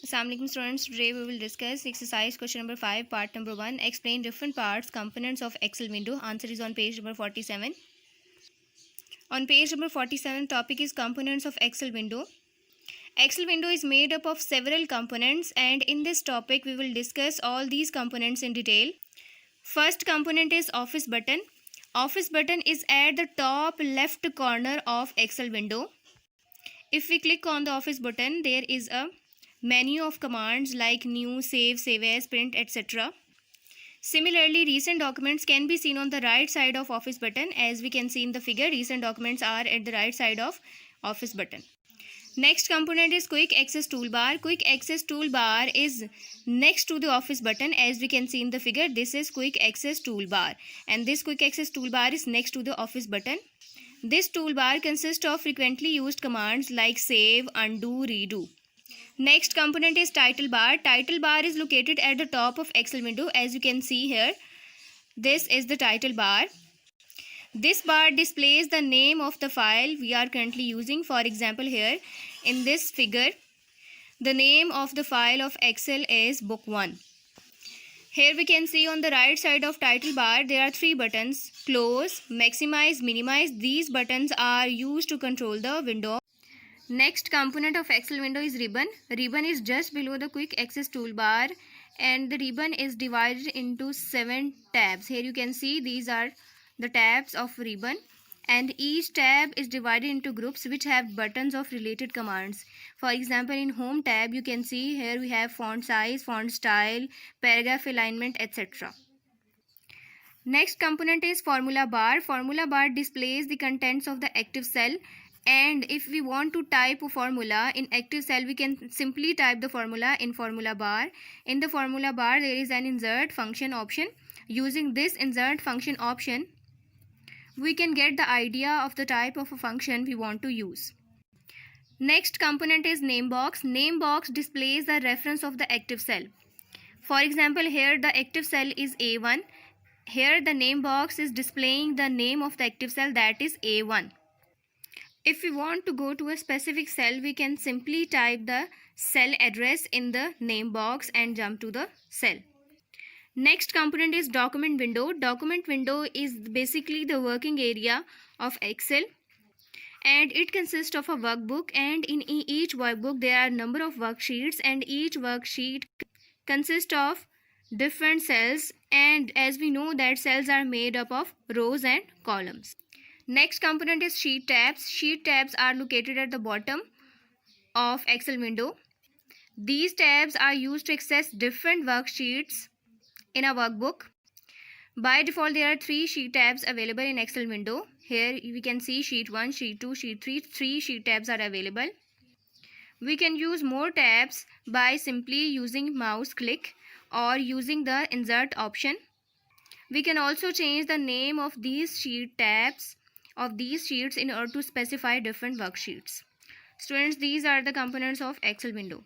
Assalamualaikum students, today we will discuss exercise question number 5, part number 1. Explain different parts, components of Excel window. Answer is on page number 47. On page number 47, topic is components of Excel window. Excel window is made up of several components, and in this topic we will discuss all these components in detail. First component is office button. Office button is at the top left corner of Excel window. If we click on the office button, there is a menu of commands like new, save, save as, print, etc. Similarly, recent documents can be seen on the right side of office button. As we can see in the figure, recent documents are at the right side of office button. Next component is quick access toolbar. Quick access toolbar is next to the office button. As we can see in the figure, this is quick access toolbar, and this quick access toolbar is next to the office button. This toolbar consists of frequently used commands like save, undo, redo. Next component is title bar. Title bar is located at the top of Excel window. As you can see here, this is the title bar. This bar displays the name of the file we are currently using. For example, here in this figure, the name of the file of Excel is book 1. Here we can see on the right side of title bar, there are 3 buttons: close, maximize, minimize. These buttons are used to control the window. Next component of Excel window is ribbon. Ribbon is just below the quick access toolbar, and the ribbon is divided into 7 tabs. Here you can see these are the tabs of ribbon, and each tab is divided into groups which have buttons of related commands. For example, in home tab you can see here we have font size, font style, paragraph alignment, etc. Next component is formula bar. Formula bar displays the contents of the active cell, and if we want to type a formula in active cell, we can simply type the formula in formula bar. In the formula bar, there is an insert function option. Using this insert function option, we can get the idea of the type of a function we want to use. Next component is name box. Name box displays the reference of the active cell. For example, here the active cell is A1. Here the name box is displaying the name of the active cell, that is A1. If we want to go to a specific cell, we can simply type the cell address in the name box and jump to the cell. Next component is document window. Document window is basically the working area of Excel, and it consists of a workbook, and in each workbook there are a number of worksheets, and each worksheet consists of different cells, and as we know that cells are made up of rows and columns. Next component is sheet tabs. Sheet tabs are located at the bottom of Excel window. These tabs are used to access different worksheets in a workbook. By default, there are 3 sheet tabs available in Excel window. Here we can see sheet 1, sheet 2, sheet 3. 3 sheet tabs are available. We can use more tabs by simply using mouse click or using the insert option. We can also change the name of these sheet tabs of these sheets in order to specify different worksheets. Students, these are the components of Excel window.